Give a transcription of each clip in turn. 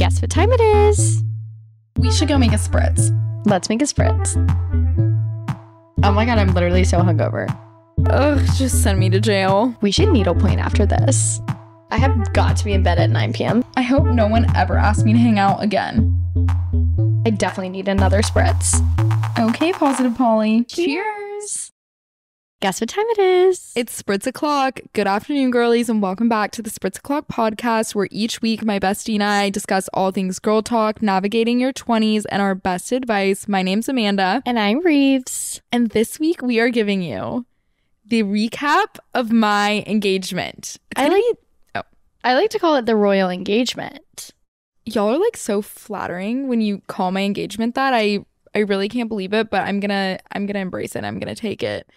Guess what time it is? We should go make a spritz. Let's make a spritz. Oh my god, I'm literally so hungover. Ugh, just send me to jail. We should needlepoint after this. I have got to be in bed at 9 p.m. I hope no one ever asks me to hang out again. I definitely need another spritz. Okay, Positive Polly. Cheers. Guess what time it is? It's Spritz O'Clock. Good afternoon, girlies, and welcome back to the Spritz O'Clock podcast, where each week my bestie and I discuss all things girl talk, navigating your 20s, and our best advice. My name's Amanda. And I'm Reeves. And this week we are giving you the recap of my engagement. I like to call it the royal engagement. Y'all are like so flattering when you call my engagement that. I really can't believe it, but I'm gonna embrace it. I'm gonna take it.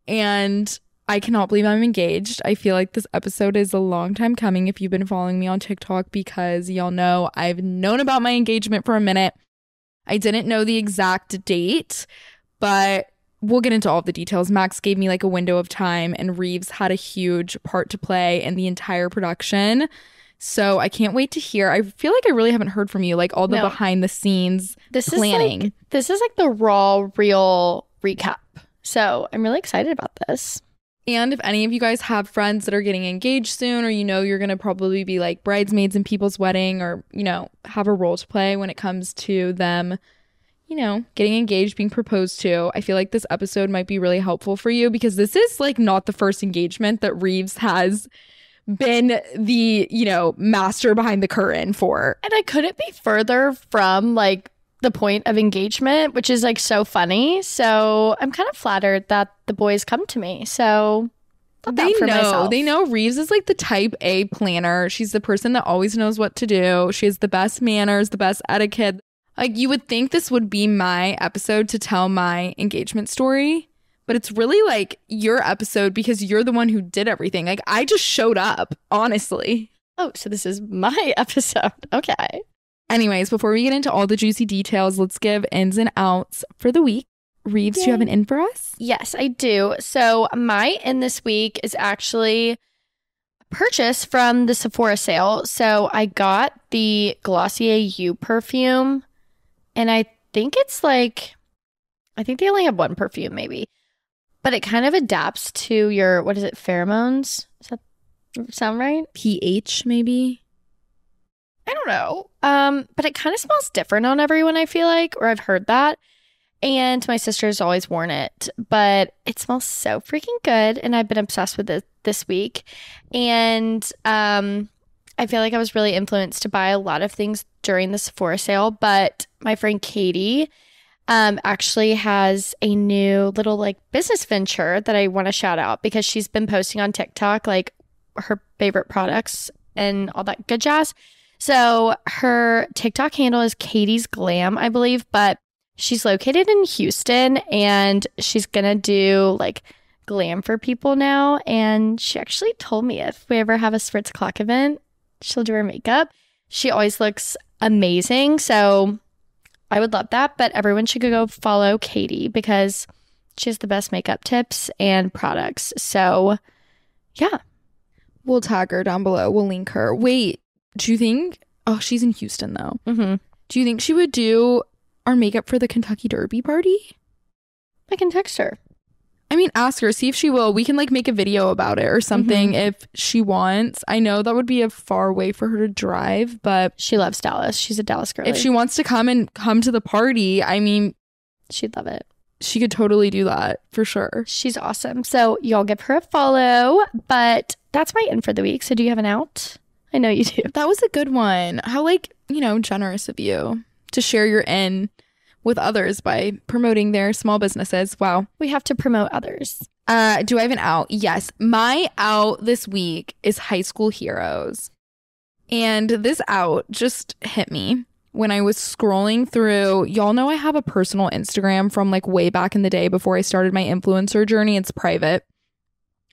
And I cannot believe I'm engaged. I feel like this episode is a long time coming if you've been following me on TikTok, because y'all know I've known about my engagement for a minute. I didn't know the exact date, but we'll get into all of the details. Max gave me like a window of time, and Reeves had a huge part to play in the entire production. So I can't wait to hear. I feel like I really haven't heard from you, like all the behind the scenes planning. This is like the raw, real recap. So I'm really excited about this. And if any of you guys have friends that are getting engaged soon, or you're going to probably be like bridesmaids in people's wedding, or, have a role to play when it comes to them, getting engaged, being proposed to, I feel like this episode might be really helpful for you, because this is like not the first engagement that Reeves has been the, master behind the curtain for. And I couldn't be further from like the point of engagement, which is like so funny. So I'm kind of flattered that the boys come to me. So they know Reeves is like the type A planner. She's the person that always knows what to do. She has the best manners, the best etiquette. Like, you would think this would be my episode to tell my engagement story, but it's really like your episode, because you're the one who did everything. Like, I just showed up, honestly. Oh, so this is my episode. Okay. Anyways, before we get into all the juicy details, let's give ins and outs for the week. Reeves, do you have an in for us? Yes, I do. So my in this week is actually a purchase from the Sephora sale. So I got the Glossier You perfume, and I think they only have one perfume maybe, but it kind of adapts to your, what is it, pheromones? Does that sound right? pH maybe? I don't know. But it kind of smells different on everyone, I feel like, or I've heard that. And my sister's always worn it, but it smells so freaking good, and I've been obsessed with it this week. And I feel like I was really influenced to buy a lot of things during the Sephora sale, but my friend Katie actually has a new little like business venture that I want to shout out, because she's been posting on TikTok like her favorite products and all that good jazz. So her TikTok handle is Katie's Glam, I believe, but she's located in Houston, and she's going to do like glam for people now. And she actually told me if we ever have a Spritz O'Clock event, she'll do her makeup. She always looks amazing. So I would love that. But everyone should go follow Katie, because she has the best makeup tips and products. So yeah. We'll tag her down below. We'll link her. Wait. Do you think, she's in Houston though. Mm-hmm. Do you think she would do our makeup for the Kentucky Derby party? I can text her. I mean, ask her, see if she will. We can like make a video about it or something if she wants. I know that would be a far way for her to drive, but she loves Dallas. She's a Dallas girl. If she wants to come to the party, I mean, she'd love it. She could totally do that for sure. She's awesome. So y'all give her a follow, but that's my in for the week. So do you have an out? I know you do. That was a good one. How generous of you to share your in with others by promoting their small businesses. Wow. We have to promote others. Do I have an out? Yes. My out this week is High School Heroes. And this out just hit me when I was scrolling through. Y'all know I have a personal Instagram from like way back in the day before I started my influencer journey. It's private.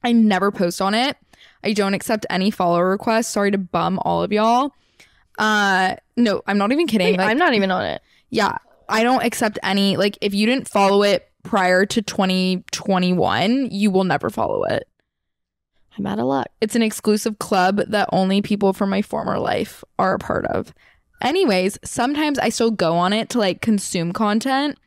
I never post on it. I don't accept any follow requests. Sorry to bum all of y'all. No, I'm not even kidding. Wait, I'm not even on it. Yeah, I don't accept any. Like, if you didn't follow it prior to 2021, you will never follow it. I'm out of luck. It's an exclusive club that only people from my former life are a part of. Anyways, sometimes I still go on it to like consume content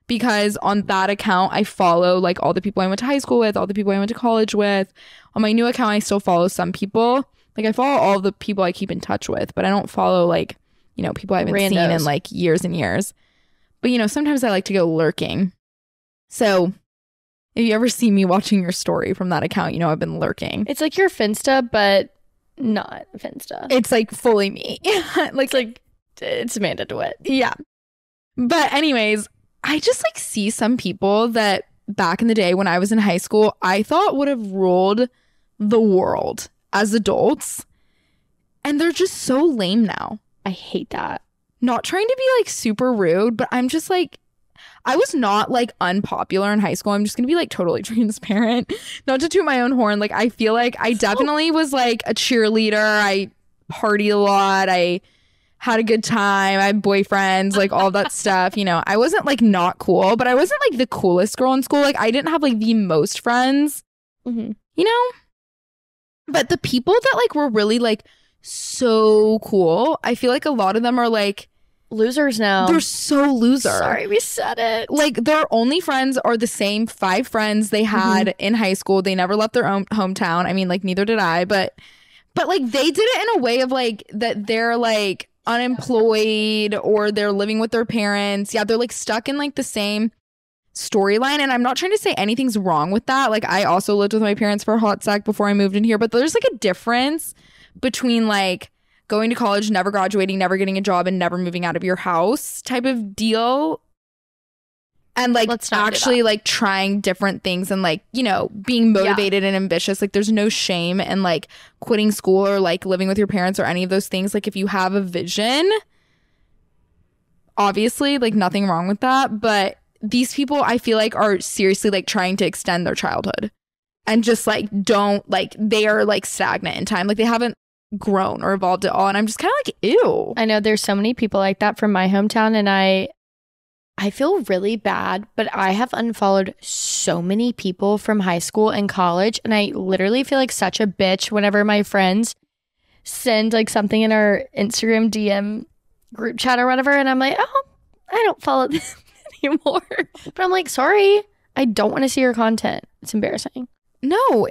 because on that account I follow like all the people I went to high school with, all the people I went to college with. On my new account I still follow some people. Like I follow all the people I keep in touch with, but I don't follow like, you know, people I haven't seen in like years and years. But you know, sometimes I like to go lurking. So if you ever see me watching your story from that account, you know I've been lurking. It's like your Finsta, but not Finsta. It's like fully me. like it's Amanda DeWitt. Yeah. But anyways, I just like see some people that back in the day when I was in high school, I thought would have ruled the world as adults. And they're just so lame now. I hate that. Not trying to be like super rude, but I'm just like, I was not like unpopular in high school. I'm just gonna be like totally transparent. Not to toot my own horn. Like I feel like I definitely was like a cheerleader. I partied a lot. I had a good time. I had boyfriends, like all that stuff. You know, I wasn't like not cool, but I wasn't like the coolest girl in school. Like I didn't have like the most friends, you know? But the people that like were really like so cool, I feel like a lot of them are like losers now. They're so loser. Sorry, we said it. Like their only friends are the same 5 friends they had in high school. They never left their own hometown. I mean, like neither did I, but like they did it in a way of like that they're like unemployed or they're living with their parents. Yeah, they're like stuck in like the same storyline. And I'm not trying to say anything's wrong with that. Like I also lived with my parents for a hot sec before I moved in here, but there's like a difference between like going to college, never graduating, never getting a job, and never moving out of your house type of deal. And like actually like trying different things and like, you know, being motivated and ambitious. Like there's no shame in like quitting school or like living with your parents or any of those things. Like if you have a vision, obviously like nothing wrong with that. But these people I feel like are seriously like trying to extend their childhood and just like don't like they are like stagnant in time. Like they haven't grown or evolved at all. And I'm just kind of like, ew. I know there's so many people like that from my hometown, and I feel really bad, but I have unfollowed so many people from high school and college, and I literally feel like such a bitch whenever my friends send like something in our Instagram DM group chat or whatever, and I'm like, oh, I don't follow them anymore. But I'm like, sorry, I don't want to see your content. It's embarrassing. No,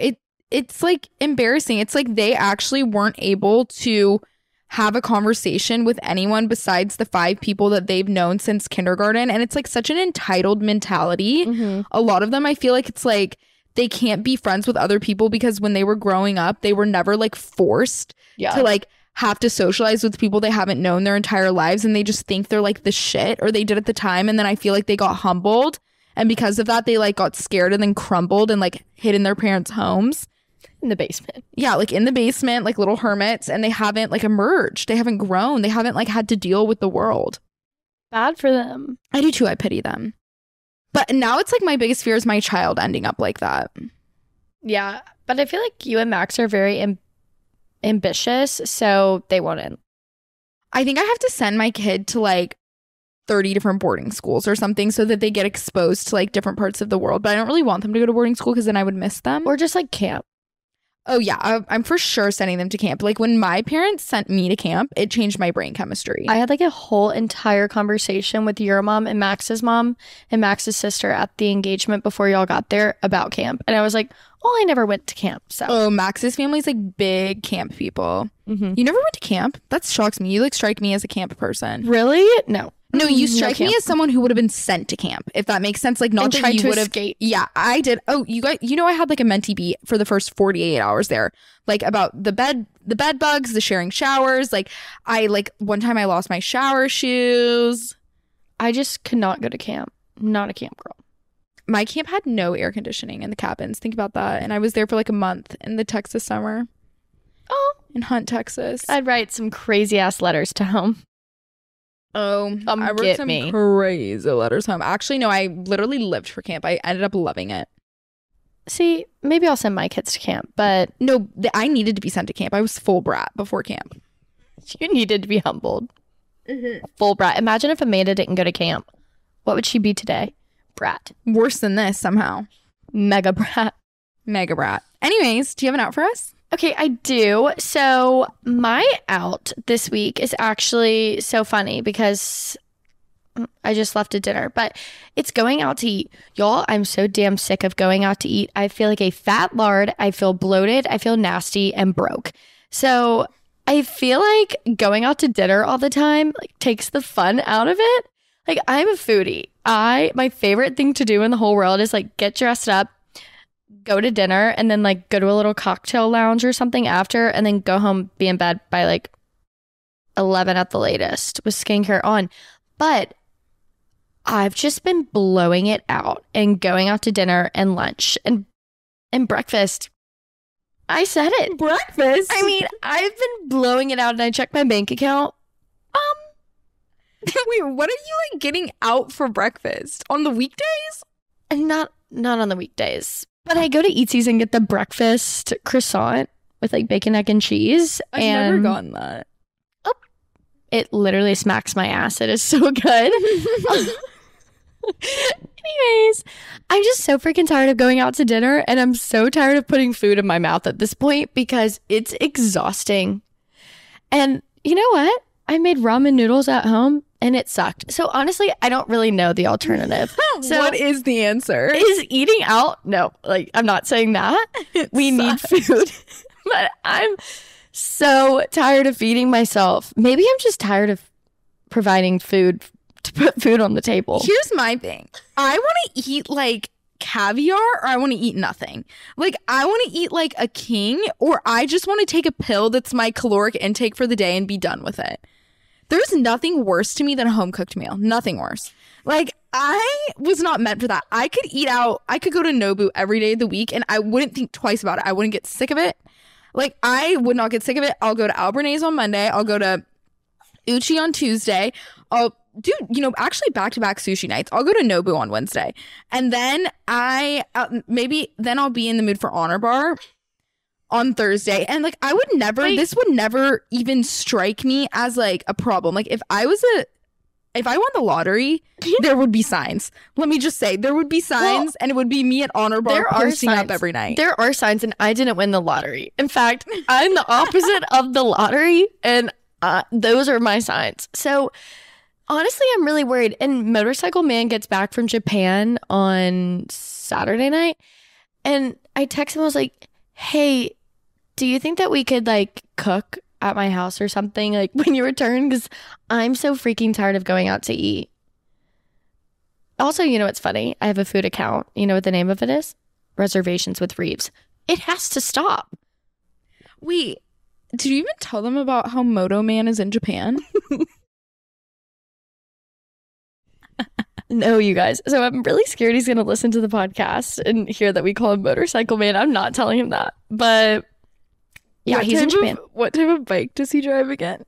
it's like embarrassing. It's like they actually weren't able to have a conversation with anyone besides the 5 people that they've known since kindergarten. And it's like such an entitled mentality. A lot of them, I feel like it's like they can't be friends with other people because when they were growing up, they were never like forced to like have to socialize with people they haven't known their entire lives. And they just think they're like the shit, or they did at the time. And then I feel like they got humbled. And because of that, they like got scared and then crumbled and like hid in their parents' homes. In the basement. Yeah, like in the basement, like little hermits, and they haven't like emerged. They haven't grown. They haven't like had to deal with the world. Bad for them. I do too. I pity them. But now it's like my biggest fear is my child ending up like that. Yeah, but I feel like you and Max are very ambitious, so they won't. I think I have to send my kid to like 30 different boarding schools or something so that they get exposed to like different parts of the world. But I don't really want them to go to boarding school because then I would miss them. Or just like camp. Oh, yeah. I'm for sure sending them to camp. Like when my parents sent me to camp, it changed my brain chemistry. I had like a whole entire conversation with your mom and Max's sister at the engagement before y'all got there about camp. And I was like, well, I never went to camp. So oh, Max's family's like big camp people. You never went to camp? That shocks me. You like strike me as a camp person. Really? No, you strike me as someone who would have been sent to camp, if that makes sense. Like not that you would have. Yeah, I did. Oh, you guys, you know, I had like a mentee beat for the first 48 hours there, like about the bed bugs, the sharing showers. Like I like one time I lost my shower shoes. I just could not go to camp. Not a camp girl. My camp had no air conditioning in the cabins. Think about that. And I was there for like a month in the Texas summer. Oh, in Hunt, Texas. I'd write some crazy ass letters to home. Oh, I wrote some crazy letters home. Actually, no, I literally lived for camp. I ended up loving it. See, maybe I'll send my kids to camp, but no, I needed to be sent to camp. I was full brat before camp. You needed to be humbled. Full brat. Imagine if Amanda didn't go to camp. What would she be today? Brat. Worse than this somehow. Mega brat. Mega brat. Anyways, do you have an out for us? Okay, I do. So my out this week is actually so funny because I just left a dinner, but it's going out to eat. Y'all, I'm so damn sick of going out to eat. I feel like a fat lard. I feel bloated. I feel nasty and broke. So I feel like going out to dinner all the time like takes the fun out of it. Like I'm a foodie. My favorite thing to do in the whole world is like get dressed up, go to dinner, and then like go to a little cocktail lounge or something after, and then go home, be in bed by like 11 at the latest with skincare on. But I've just been blowing it out and going out to dinner and lunch and breakfast. I said it. Breakfast? I mean, I've been blowing it out and I checked my bank account. Wait, what are you like getting out for breakfast? On the weekdays? Not on the weekdays. But I go to Eatsies and get the breakfast croissant with like bacon, egg, and cheese. I've and never gotten that. It literally smacks my ass. It is so good. Anyways, I'm just so freaking tired of going out to dinner, and I'm so tired of putting food in my mouth at this point because it's exhausting. And you know what? I made ramen noodles at home and it sucked. So honestly, I don't really know the alternative. So what is the answer? is eating out? No, like I'm not saying that. We need food. But I'm so tired of feeding myself. Maybe I'm just tired of providing food to put food on the table. Here's my thing. I want to eat like caviar or I want to eat nothing. Like I want to eat like a king, or I just want to take a pill that's my caloric intake for the day and be done with it. There's nothing worse to me than a home cooked meal. Nothing worse. Like I was not meant for that. I could eat out. I could go to Nobu every day of the week and I wouldn't think twice about it. I wouldn't get sick of it. Like I would not get sick of it. I'll go to Albernays on Monday. I'll go to Uchi on Tuesday. I'll do, actually back-to-back sushi nights. I'll go to Nobu on Wednesday. And then then I'll be in the mood for Honor Bar on Thursday. And like I would never, this would never even strike me as like a problem. Like if I won the lottery, there would be signs. Let me just say, there would be signs, and it would be me at Honor Bar posting up every night. There are signs, and I didn't win the lottery. In fact, I'm the opposite of the lottery, and those are my signs. So honestly, I'm really worried. And Motorcycle Man gets back from Japan on Saturday night, and I texted him. I was like, "Hey, do you think that we could like cook at my house or something like when you return? Because I'm so freaking tired of going out to eat." Also, you know what's funny? I have a food account. You know what the name of it is? Reservations with Reeves. It has to stop. Wait, did you even tell them about how Moto Man is in Japan? No, you guys. So I'm really scared he's going to listen to the podcast and hear that we call him Motorcycle Man. I'm not telling him that. But yeah, he's in Japan. What type of bike does he drive again?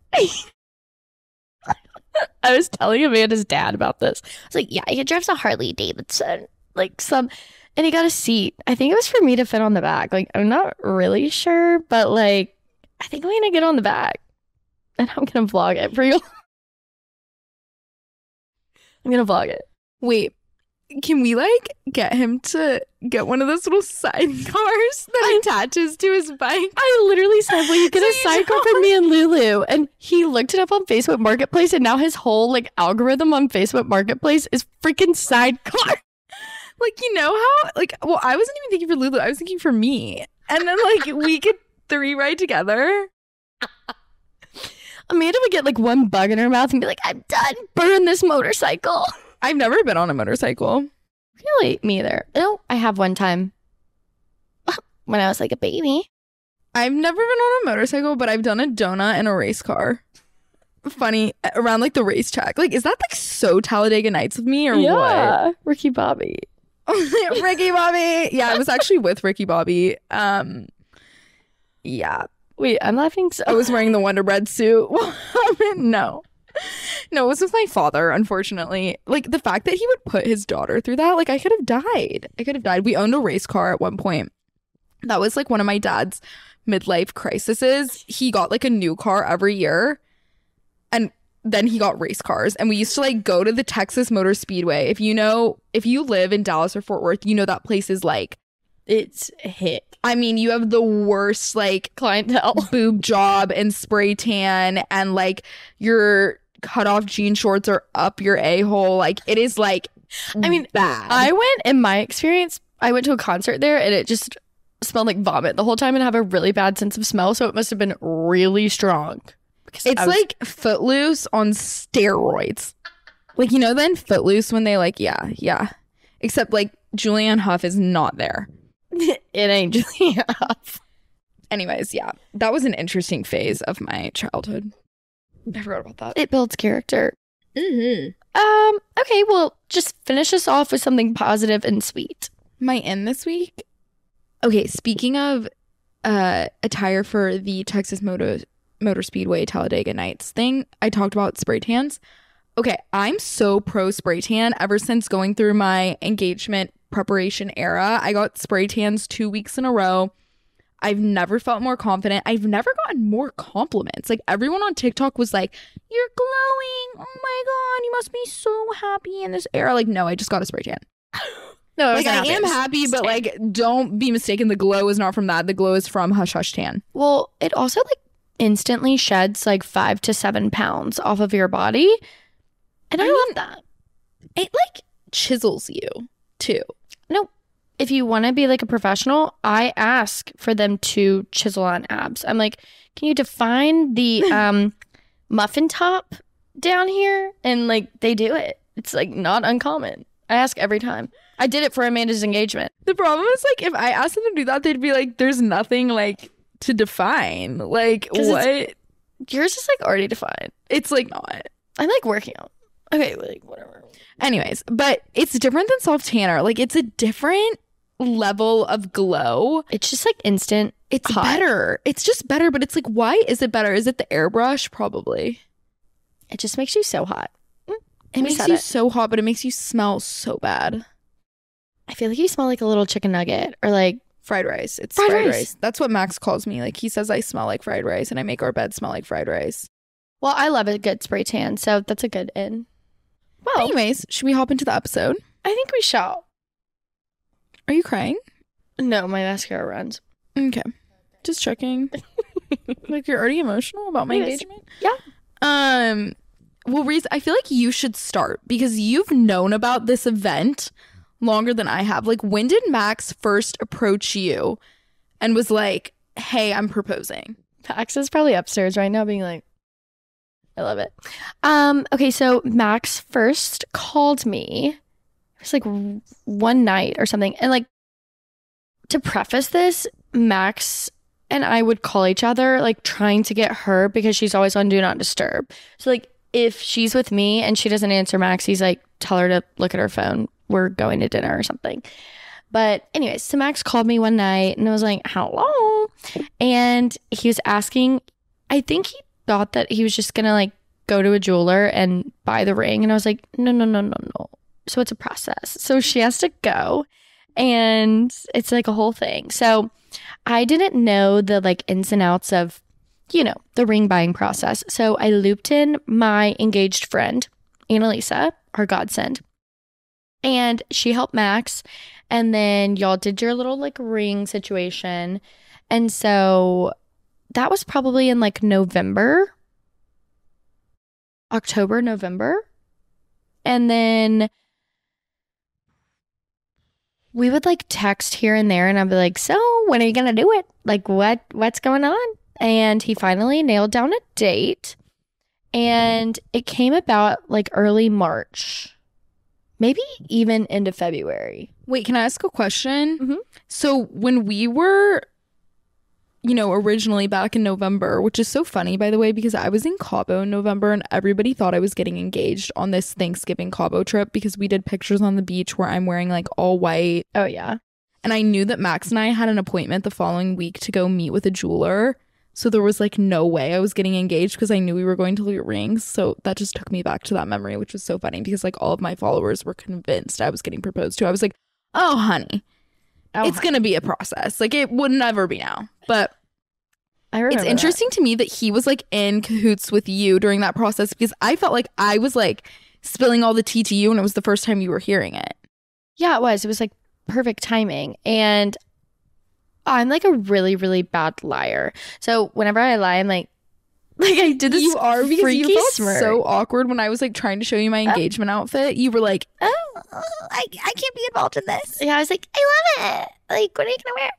I was telling Amanda's dad about this. I was like, yeah, he drives a Harley Davidson. And he got a seat. I think it was for me to fit on the back. Like, I'm not really sure, but like, I think I'm going to get on the back. And I'm going to vlog it for you. I'm going to vlog it. Wait, can we like get him to get one of those little sidecars that attaches to his bike? I literally said, will you get a sidecar for me and Lulu? And he looked it up on Facebook Marketplace, and now his whole like algorithm on Facebook Marketplace is freaking sidecar. Like, you know how well, I wasn't even thinking for Lulu, I was thinking for me. And then like we could 3 ride together. Amanda would get like one bug in her mouth and be like, I'm done. Burn this motorcycle. I've never been on a motorcycle. Really? Me either. No, I have one time when I was like a baby. I've never been on a motorcycle, but I've done a donut in a race car. Funny, around like the racetrack. Like, is that like so Talladega Nights of me or what? Ricky Bobby. Ricky Bobby. Yeah, I was actually with Ricky Bobby. Yeah. Wait, I'm laughing. I was wearing the Wonder Bread suit. No, it was with my father, unfortunately. Like, the fact that he would put his daughter through that, like, I could have died. We owned a race car at one point. That was, like, one of my dad's midlife crises. He got, like, a new car every year, and then he got race cars. And we used to, like, go to the Texas Motor Speedway. If you live in Dallas or Fort Worth, you know that place is, like, it's hit. I mean, you have the worst like clientele. boob job and spray tan, and like your cutoff jean shorts are up your a-hole. Like it is like, I mean, bad. I went, in my experience, I went to a concert there and it just smelled like vomit the whole time and have a really bad sense of smell. So it must have been really strong. It's like Footloose on steroids. Like, you know, then Footloose when they like, yeah. Except like Julianne Hough is not there. It ain't Julianne Hough. Anyways, yeah, that was an interesting phase of my childhood. I forgot about that. It builds character. Mm-hmm. Okay, well, just finish us off with something positive and sweet. My end this week? Okay, speaking of attire for the Texas Motor Speedway Talladega Nights thing, I talked about spray tans. Okay, I'm so pro spray tan. Ever since going through my engagement preparation era, I got spray tans 2 weeks in a row. I've never felt more confident. I've never gotten more compliments. Like, everyone on TikTok was like, "You're glowing. Oh my God, you must be so happy in this era." Like, no, I just got a spray tan. No, like, I am happy, but like, don't be mistaken. The glow is not from that. The glow is from Hush Hush Tan. Well, it also like instantly sheds like 5 to 7 pounds off of your body. And I love that. It like chisels you too. No, if you want to be like a professional, I ask for them to chisel on abs. I'm like, can you define the muffin top down here? And like, they do it. It's like not uncommon. I ask every time. I did it for Amanda's engagement. The problem is like, if I asked them to do that, they'd be like, there's nothing like to define. Like, what? Yours is like already defined. It's like not. I'm like working out. Okay, like whatever. Anyways, but it's different than soft tanner. Like, it's a different level of glow. It's just like instant. It's hot. better. It's just better, but it's like, why is it better? Is it the airbrush? Probably. It just makes you so hot. It makes you so hot, but it makes you smell so bad. I feel like you smell like a little chicken nugget or like fried rice. It's fried rice. That's what Max calls me. Like, he says I smell like fried rice, and I make our bed smell like fried rice. Well, I love a good spray tan, so that's a good in. Well, anyways, should we hop into the episode? I think we shall. Are you crying? No, my mascara runs. Okay. Just checking. Like, you're already emotional about my engagement? Yeah. Well, Reese, I feel like you should start because you've known about this event longer than I have. Like, when did Max first approach you and was like, "Hey, I'm proposing"? Max is probably upstairs right now being like, I love it. Okay, so Max first called me. It was like one night or something. And like, to preface this, Max and I would call each other, like trying to get her because she's always on Do Not Disturb. So like, if she's with me and she doesn't answer Max, he's like, tell her to look at her phone. We're going to dinner or something. But anyways, so Max called me one night and I was like, hello. And he was asking, I think he thought that he was just gonna like go to a jeweler and buy the ring. And I was like, no. So it's a process. So she has to go and it's like a whole thing. So I didn't know the like ins and outs of, you know, the ring buying process. So I looped in my engaged friend, Annalisa, our godsend, and she helped Max. And then y'all did your little like ring situation. And so that was probably in like October, November. And then we would like text here and there and I'd be like, so when are you going to do it? Like what's going on? And he finally nailed down a date and it came about like early March, maybe even into February. Wait, can I ask a question? Mm-hmm. So when we were, you know, originally back in November, which is so funny, by the way, because I was in Cabo in November and everybody thought I was getting engaged on this Thanksgiving Cabo trip because we did pictures on the beach where I'm wearing like all white. Oh, yeah. And I knew that Max and I had an appointment the following week to go meet with a jeweler. So there was like no way I was getting engaged because I knew we were going to get rings. So that just took me back to that memory, which was so funny because like all of my followers were convinced I was getting proposed to. I was like, oh, honey, it's going to be a process. Like it would never be now. But it's interesting to me that he was like in cahoots with you during that process because I felt like I was like spilling all the tea to you and it was the first time you were hearing it. Yeah, it was. It was like perfect timing. And I'm like a really, really bad liar. So whenever I lie, I'm like I did this You are, because freaky you felt smirk. so awkward when I was like trying to show you my engagement outfit. You were like, I can't be involved in this. Yeah, I was like, I love it. Like, what are you gonna wear?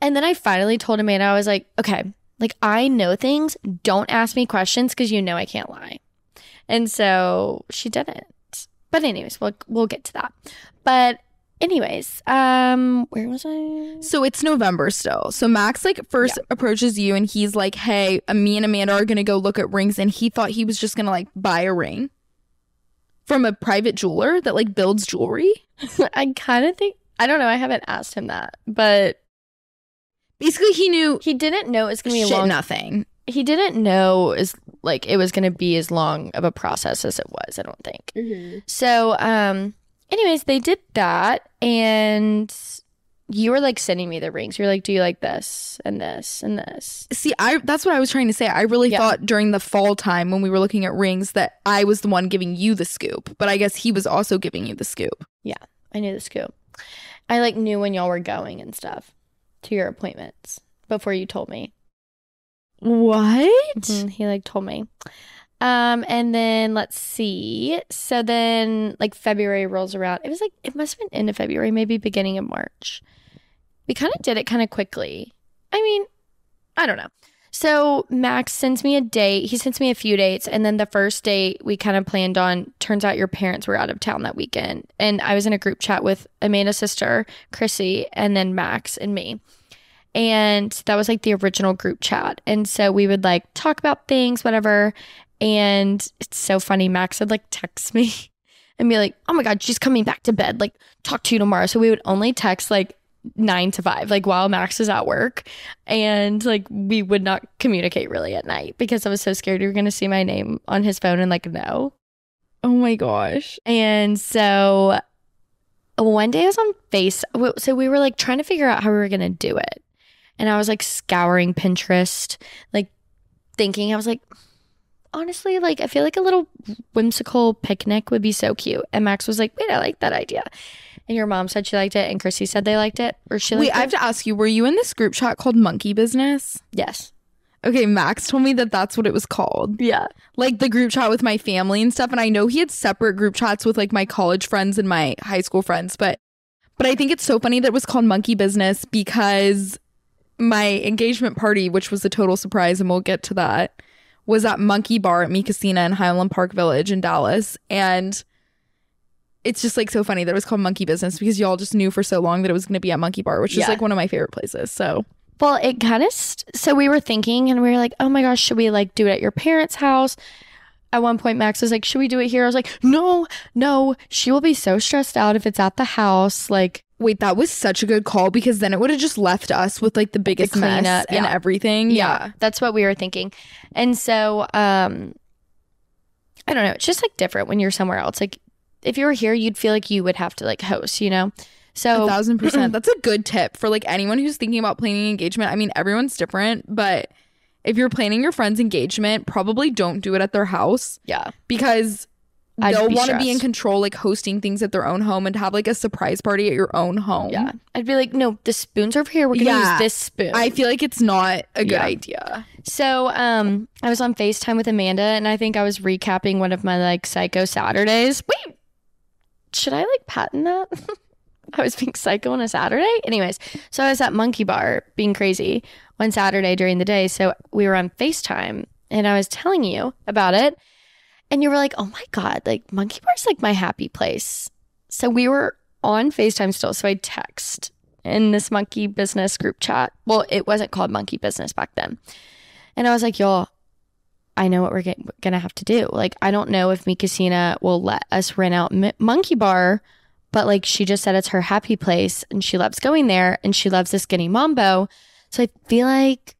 And then I finally told Amanda, I was like, okay, like I know things. Don't ask me questions because you know I can't lie. And so she didn't. But anyways, we'll get to that. But anyways, where was I? so it's November still. So Max like first approaches you and he's like, hey, me and Amanda are gonna go look at rings, and he thought he was just gonna like buy a ring from a private jeweler that like builds jewelry. I kind of think, I don't know, I haven't asked him that, but Basically he knew he didn't know it's gonna be a shit long. nothing. He didn't know it was gonna be as long of a process as it was. I don't think. So, anyways, they did that, and you were like sending me the rings. You're like, do you like this and this and this? See, that's what I was trying to say. I really thought during the fall time when we were looking at rings that I was the one giving you the scoop, but I guess he was also giving you the scoop. Yeah, I knew the scoop. I like knew when y'all were going and stuff to your appointments before you told me. What? Mhm, he like told me. And then let's see. So then like February rolls around. It was like, it must have been end of February, maybe beginning of March. We kind of did it kind of quickly. I mean, I don't know. So Max sends me a date. He sends me a few dates. And then the first date we kind of planned on, turns out your parents were out of town that weekend. And I was in a group chat with Amanda's sister, Chrissy, and then Max and me. And that was like the original group chat. And so we would like talk about things, whatever. And it's so funny. Max would like text me and be like, oh my God, she's coming back to bed. Like, talk to you tomorrow. So we would only text like 9 to 5, like while Max is at work. And like we would not communicate really at night because I was so scared you were going to see my name on his phone and like, no. Oh my gosh. And so one day I was on so we were like trying to figure out how we were going to do it. And I was like scouring Pinterest, like thinking, I was like, honestly, like I feel like a little whimsical picnic would be so cute. And Max was like, wait, I like that idea. And your mom said she liked it, and Chrissy said they liked it, or she liked it. Wait, I have to ask you, were you in this group chat called Monkey Business? Yes. Okay, Max told me that that's what it was called. Yeah. Like the group chat with my family and stuff. And I know he had separate group chats with like my college friends and my high school friends. But I think it's so funny that it was called Monkey Business because my engagement party, which was a total surprise, and we'll get to that, was at Monkey Bar at Mi Casina in Highland Park Village in Dallas. And it's just like so funny that it was called Monkey Business because y'all just knew for so long that it was going to be at Monkey Bar, which is like one of my favorite places. So, well, it kind of, so we were thinking and we were like, oh my gosh, should we like do it at your parents' house? At one point, Max was like, should we do it here? I was like, no, she will be so stressed out if it's at the house. Like, wait, that was such a good call because then it would have just left us with like the biggest mess and everything. Yeah, that's what we were thinking. And so, I don't know. It's just like different when you're somewhere else. Like if you were here, you'd feel like you would have to like host, you know? So 1,000%. That's a good tip for like anyone who's thinking about planning engagement. I mean, everyone's different, but if you're planning your friend's engagement, probably don't do it at their house. Yeah. Because they'll want to be in stressed. control, like hosting things at their own home and to have like a surprise party at your own home. Yeah. I'd be like, no, the spoon's over here. We're going to use this spoon. I feel like it's not a good idea. So I was on FaceTime with Amanda and I think I was recapping one of my like psycho Saturdays. Wait, should I like patent that? I was being psycho on a Saturday? Anyways, so I was at Monkey Bar being crazy one Saturday during the day. So we were on FaceTime and I was telling you about it. And you were like, oh my God, like Monkey Bar's like my happy place. So we were on FaceTime still. So I text in this Monkey Business group chat. Well, it wasn't called Monkey Business back then. And I was like, y'all, I know what we're going to have to do. Like, I don't know if Mi Casina will let us rent out Monkey Bar, but like she just said it's her happy place and she loves going there and she loves the Skinny Mambo. So I feel like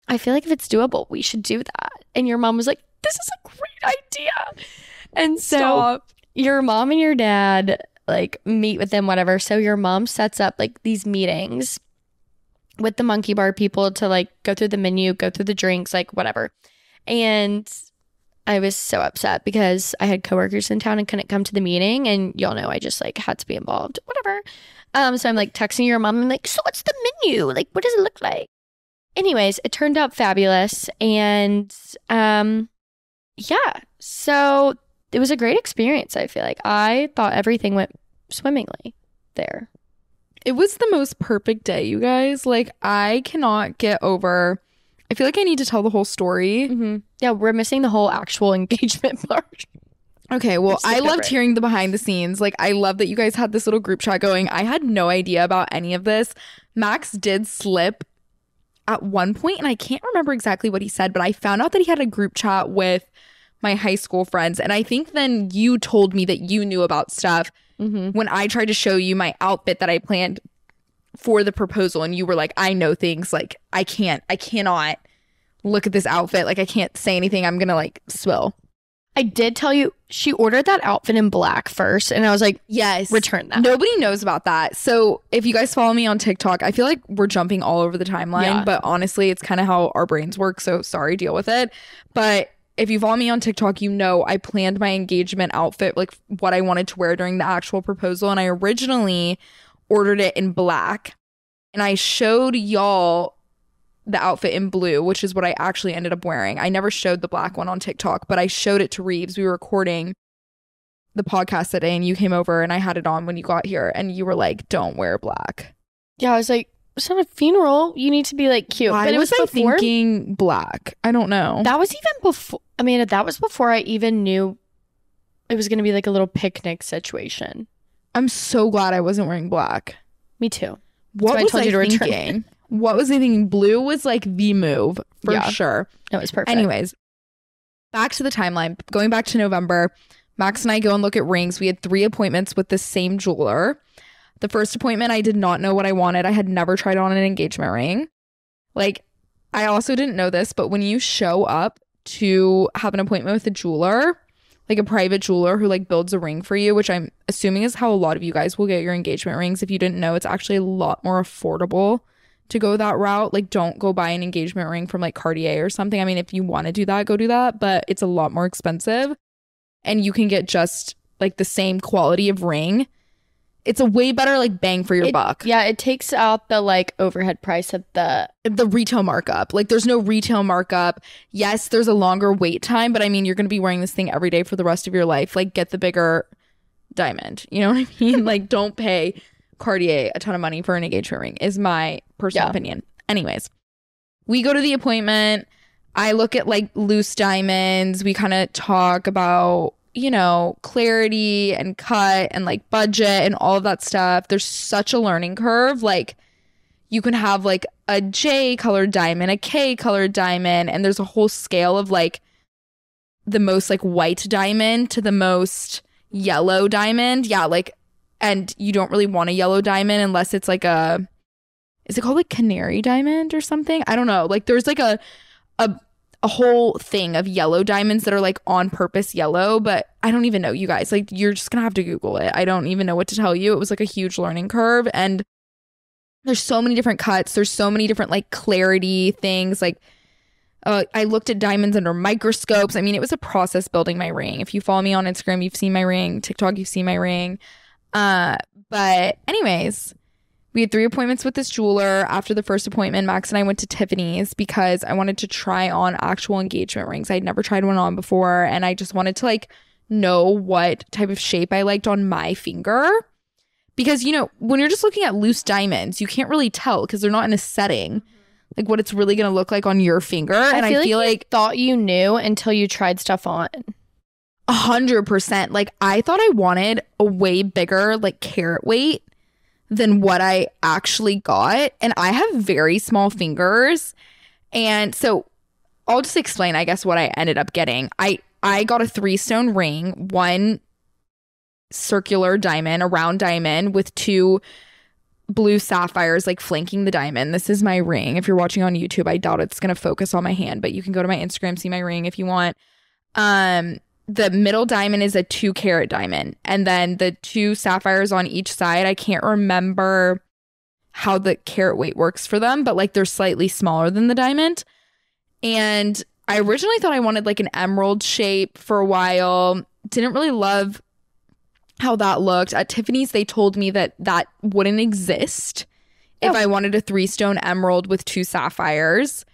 if it's doable, we should do that. And your mom was like, this is a great idea. And so your mom and your dad like meet with them, whatever. So your mom sets up like these meetings with the Monkey Bar people to like go through the menu, go through the drinks, like whatever. And I was so upset because I had coworkers in town and couldn't come to the meeting. And y'all know I just like had to be involved, whatever. So I'm like texting your mom. I'm like, so what's the menu? Like, what does it look like? Anyways, it turned out fabulous. And yeah, so it was a great experience. I feel like I thought everything went swimmingly there. It was the most perfect day, you guys. Like, I cannot get over. I feel like I need to tell the whole story. Mm-hmm. Yeah, we're missing the whole actual engagement part. Okay, well, I loved hearing the behind the scenes. Like, I love that you guys had this little group chat going. I had no idea about any of this. Max did slip at one point, and I can't remember exactly what he said, but I found out that he had a group chat with my high school friends. And I think then you told me that you knew about stuff when I tried to show you my outfit that I planned for the proposal. And you were like, I know things. Like, I cannot look at this outfit. Like, I can't say anything. I'm going to like swill. I did tell you she ordered that outfit in black first, and I was like, yes, return that. Nobody knows about that. So if you guys follow me on TikTok, I feel like we're jumping all over the timeline, but honestly, it's kind of how our brains work. So sorry, deal with it. But if you follow me on TikTok, you know I planned my engagement outfit, like what I wanted to wear during the actual proposal. And I originally ordered it in black. And I showed y'all the outfit in blue, which is what I actually ended up wearing. I never showed the black one on TikTok, but I showed it to Reeves. We were recording the podcast that day and you came over and I had it on when you got here and you were like, don't wear black. Yeah, I was like, it's not a funeral. You need to be like cute. Why but it was I thinking black? I don't know. That was even before. I mean, that was before I even knew it was going to be like a little picnic situation. I'm so glad I wasn't wearing black. Me too. What was I thinking? What was I thinking? Blue was like the move for sure. It was perfect. Anyways, back to the timeline. Going back to November, Max and I go and look at rings. We had 3 appointments with the same jeweler. The first appointment, I did not know what I wanted. I had never tried on an engagement ring. Like, I also didn't know this, but when you show up to have an appointment with a jeweler, like a private jeweler who like builds a ring for you, which I'm assuming is how a lot of you guys will get your engagement rings. If you didn't know, it's actually a lot more affordable to go that route. Like, don't go buy an engagement ring from like Cartier or something. I mean, if you want to do that, go do that, but it's a lot more expensive and you can get just like the same quality of ring. It's a way better like bang for your buck. Yeah, it takes out the like overhead price of the retail markup. Like, there's no retail markup. Yes, there's a longer wait time, but I mean, you're going to be wearing this thing every day for the rest of your life. Like, get the bigger diamond. You know what I mean? Like, don't pay Cartier a ton of money for an engagement ring is my personal opinion. Anyways, we go to the appointment. I look at like loose diamonds. We kind of talk about, you know, clarity and cut and like budget and all of that stuff. There's such a learning curve. Like, you can have like a J colored diamond, a K colored diamond, and there's a whole scale of like the most like white diamond to the most yellow diamond. Yeah, like, and you don't really want a yellow diamond unless it's like is it called like canary diamond or something? I don't know. Like, there's like a whole thing of yellow diamonds that are like on purpose yellow, but I don't even know, you guys. Like, you're just gonna have to Google it. I don't even know what to tell you. It was like a huge learning curve, and there's so many different cuts. There's so many different like clarity things. Like, I looked at diamonds under microscopes. I mean, it was a process building my ring. If you follow me on Instagram, you've seen my ring. TikTok, you've seen my ring. But anyways, we had 3 appointments with this jeweler. After the first appointment, Max and I went to Tiffany's because I wanted to try on actual engagement rings. I'd never tried one on before, and I just wanted to like know what type of shape I liked on my finger. Because, you know, when you're just looking at loose diamonds, you can't really tell because they're not in a setting like what it's really going to look like on your finger. And I feel like you thought you knew until you tried stuff on. 100%. Like, I thought I wanted a way bigger like carat weight than what I actually got. And I have very small fingers. And so I'll just explain, I guess, what I ended up getting. I got a 3-stone ring, 1 circular diamond, a round diamond with 2 blue sapphires like flanking the diamond. This is my ring. If you're watching on YouTube, I doubt it's going to focus on my hand, but you can go to my Instagram, see my ring if you want. The middle diamond is a 2-carat diamond. And then the 2 sapphires on each side, I can't remember how the carat weight works for them, but like they're slightly smaller than the diamond. And I originally thought I wanted like an emerald shape for a while. Didn't really love how that looked. At Tiffany's, they told me that wouldn't exist if I wanted a 3-stone emerald with 2 sapphires.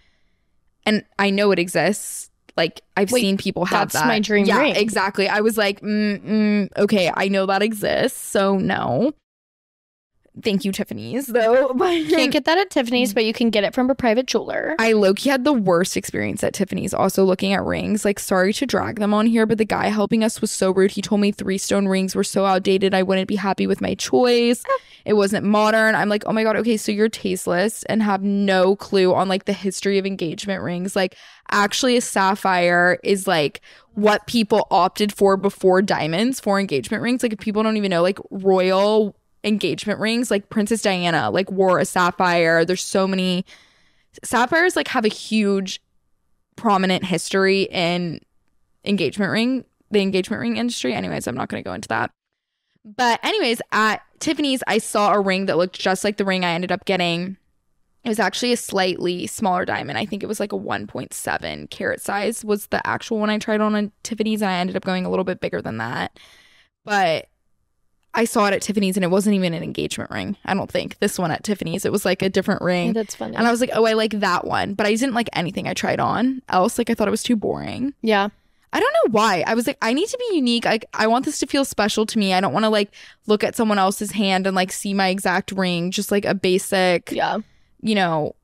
And I know it exists. Like, I've seen people have that. That's my dream ring. Yeah, exactly. I was like, okay, I know that exists, so no. Thank you, Tiffany's, though. Can't get that at Tiffany's, but you can get it from a private jeweler. I low-key had the worst experience at Tiffany's also looking at rings. Like, sorry to drag them on here, but the guy helping us was so rude. He told me 3-stone rings were so outdated. I wouldn't be happy with my choice. It wasn't modern. I'm like, oh my God, okay, so you're tasteless and have no clue on like the history of engagement rings. Like, actually a sapphire is like what people opted for before diamonds for engagement rings. Like, if people don't even know, like royal engagement rings, like Princess Diana like wore a sapphire. There's so many sapphires like have a huge prominent history in the engagement ring industry. Anyways, I'm not going to go into that. But anyways, at Tiffany's, I saw a ring that looked just like the ring I ended up getting. It was actually a slightly smaller diamond. I think it was like a 1.7 carat size was the actual one I tried on at Tiffany's, and I ended up going a little bit bigger than that. But I saw it at Tiffany's and it wasn't even an engagement ring. I don't think. This one at Tiffany's, it was like a different ring. Yeah, that's funny. And I was like, oh, I like that one. But I didn't like anything I tried on else. Like, I thought it was too boring. Yeah. I don't know why. I was like, I need to be unique. I want this to feel special to me. I don't want to like look at someone else's hand and like see my exact ring. Just like a basic, you know,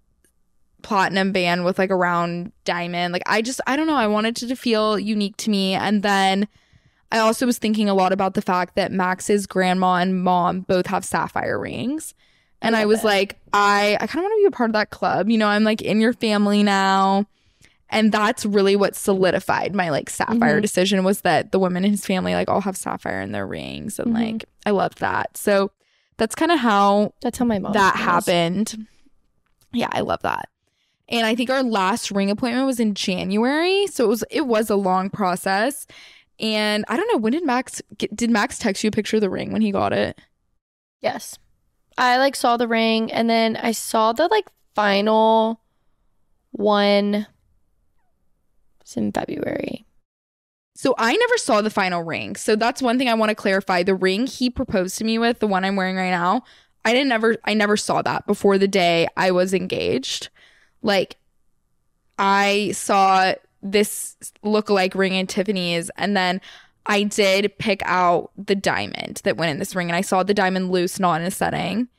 platinum band with like a round diamond. Like, I don't know. I wanted it to feel unique to me. And then I also was thinking a lot about the fact that Max's grandma and mom both have sapphire rings. And I was like, I kind of want to be a part of that club. You know, I'm like in your family now. And that's really what solidified my like sapphire decision, was that the women in his family like all have sapphire in their rings. And like, I loved that. So that's kind of how my mom that happened. Yeah, I love that. And I think our last ring appointment was in January. So it was a long process. And I don't know, when did Max text you a picture of the ring when he got it? Yes. I like saw the ring, and then I saw the like final one. It's in February. So I never saw the final ring. So that's one thing I want to clarify. The ring he proposed to me with, the one I'm wearing right now, I never saw that before the day I was engaged. Like, I saw this lookalike ring in Tiffany's, and then I did pick out the diamond that went in this ring, and I saw the diamond loose, not in a setting,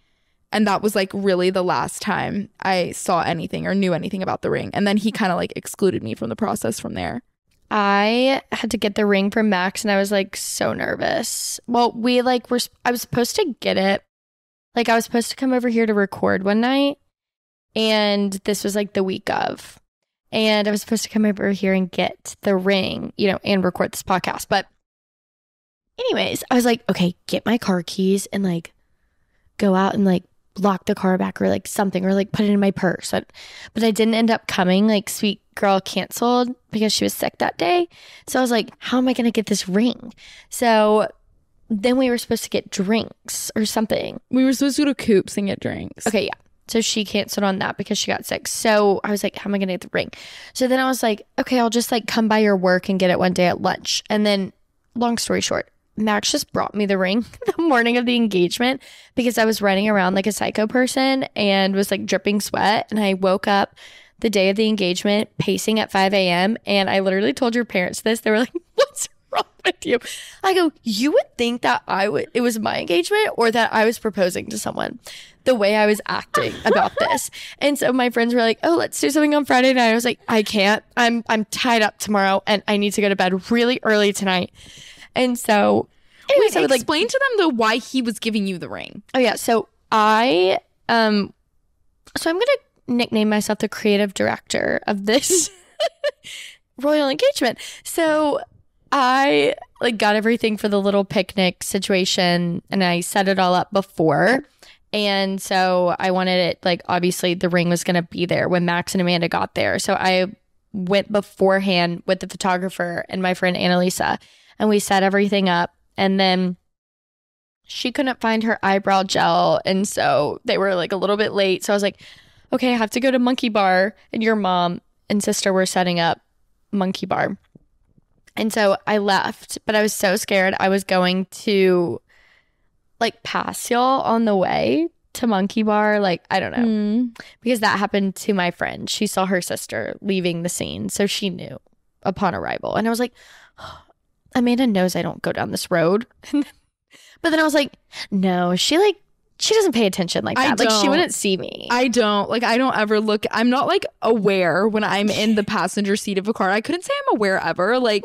and that was like really the last time I saw anything or knew anything about the ring. And then he kind of like excluded me from the process from there. I had to get the ring from Max, and I was like so nervous. Well, I was supposed to get it. Like, I was supposed to come over here to record one night, and this was like the week of. And I was supposed to come over here and get the ring, you know, and record this podcast. But anyways, I was like, okay, get my car keys and like go out and like lock the car back or like something, or like put it in my purse. But I didn't end up coming. Like, sweet girl canceled because she was sick that day. So I was like, how am I going to get this ring? So then we were supposed to get drinks or something. We were supposed to go to Coops and get drinks. Okay, yeah. So she canceled on that because she got sick. So I was like, how am I going to get the ring? So then I was like, okay, I'll just like come by your work and get it one day at lunch. And then, long story short, Max just brought me the ring the morning of the engagement because I was running around like a psycho person and was like dripping sweat. And I woke up the day of the engagement pacing at 5 a.m. And I literally told your parents this. They were like, what's wrong with you? I go, you would think that it was my engagement or that I was proposing to someone, the way I was acting about this. And so my friends were like, oh, let's do something on Friday night. I was like, I can't. I'm tied up tomorrow and I need to go to bed really early tonight. And so anyways, I would explain to them though why he was giving you the ring. Oh yeah. So I'm gonna nickname myself the creative director of this royal engagement. So I like got everything for the little picnic situation and I set it all up before. And so I wanted it, like, obviously the ring was going to be there when Max and Amanda got there. So I went beforehand with the photographer and my friend Annalisa, and we set everything up. And then she couldn't find her eyebrow gel. And so they were like a little bit late. So I was like, okay, I have to go to Monkey Bar. And your mom and sister were setting up Monkey Bar. And so I left, but I was so scared. I was going to like pass y'all on the way to Monkey Bar. Like, I don't know. Because that happened to my friend. She saw her sister leaving the scene. So she knew upon arrival. And I was like, oh, Amanda knows I don't go down this road. But then I was like, no, she doesn't pay attention like that. Like, she wouldn't see me. I don't ever look. I'm not like aware when I'm in the passenger seat of a car. I couldn't say I'm aware ever. Like,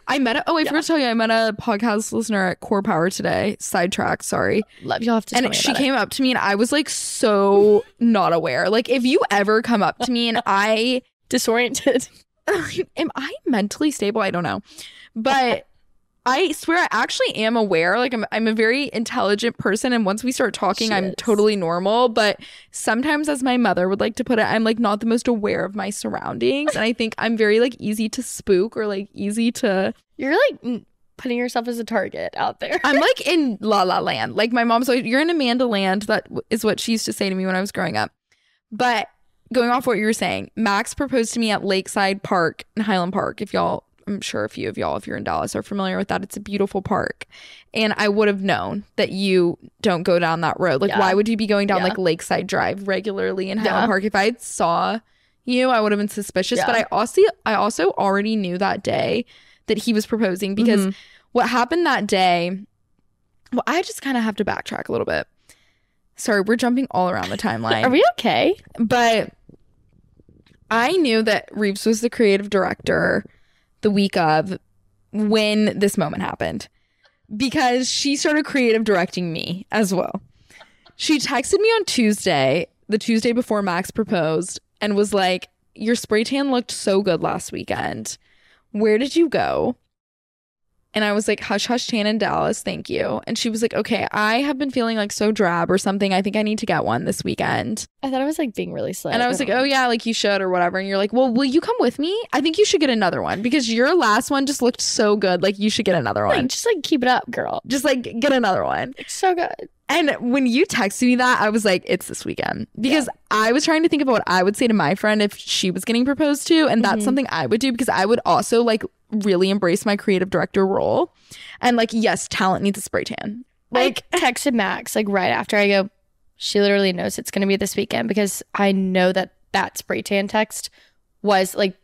I forgot to tell you, I met a podcast listener at Core Power today. Sidetrack, sorry. Love, you'll have to tell me about she came up to me and I was like so not aware. Like, if you ever come up to me and I disoriented. Am I mentally stable? I don't know. But I swear I actually am aware. Like, I'm a very intelligent person, and once we start talking, I'm totally normal. But sometimes, as my mother would like to put it, I'm like not the most aware of my surroundings, and I think I'm very like easy to spook or like easy to. You're like putting yourself as a target out there. I'm like in La La Land. Like, my mom's like, "You're in Amanda Land." That is what she used to say to me when I was growing up. But going off what you were saying, Max proposed to me at Lakeside Park in Highland Park. I'm sure a few of y'all, if you're in Dallas, are familiar with that. It's a beautiful park. And I would have known that you don't go down that road. Like, why would you be going down like Lakeside Drive regularly in Highland Park? If I saw you, I would have been suspicious. But I also already knew that day that he was proposing, because what happened that day, well, I just kind of have to backtrack a little bit. Sorry, we're jumping all around the timeline. Are we okay? But I knew that Reeves was the creative director the week of when this moment happened, because she started creative directing me as well. She texted me on Tuesday, the Tuesday before Max proposed, and was like, your spray tan looked so good last weekend. Where did you go? And I was like, Hush Hush Tan in Dallas, thank you. And she was like, okay, I have been feeling like so drab or something. I think I need to get one this weekend. I thought I was like being really slick. And I was like, oh yeah, like you should or whatever. And you're like, well, will you come with me? I think you should get another one, because your last one just looked so good. Like, you should get another one. Like, just like keep it up, girl. Just like get another one. It's so good. And when you texted me that, I was like, it's this weekend. Because I was trying to think of what I would say to my friend if she was getting proposed to. And that's something I would do, because I would also like really embrace my creative director role. And like, yes, talent needs a spray tan. Like, I texted Max like right after. I go, she literally knows it's going to be this weekend, because I know that spray tan text was like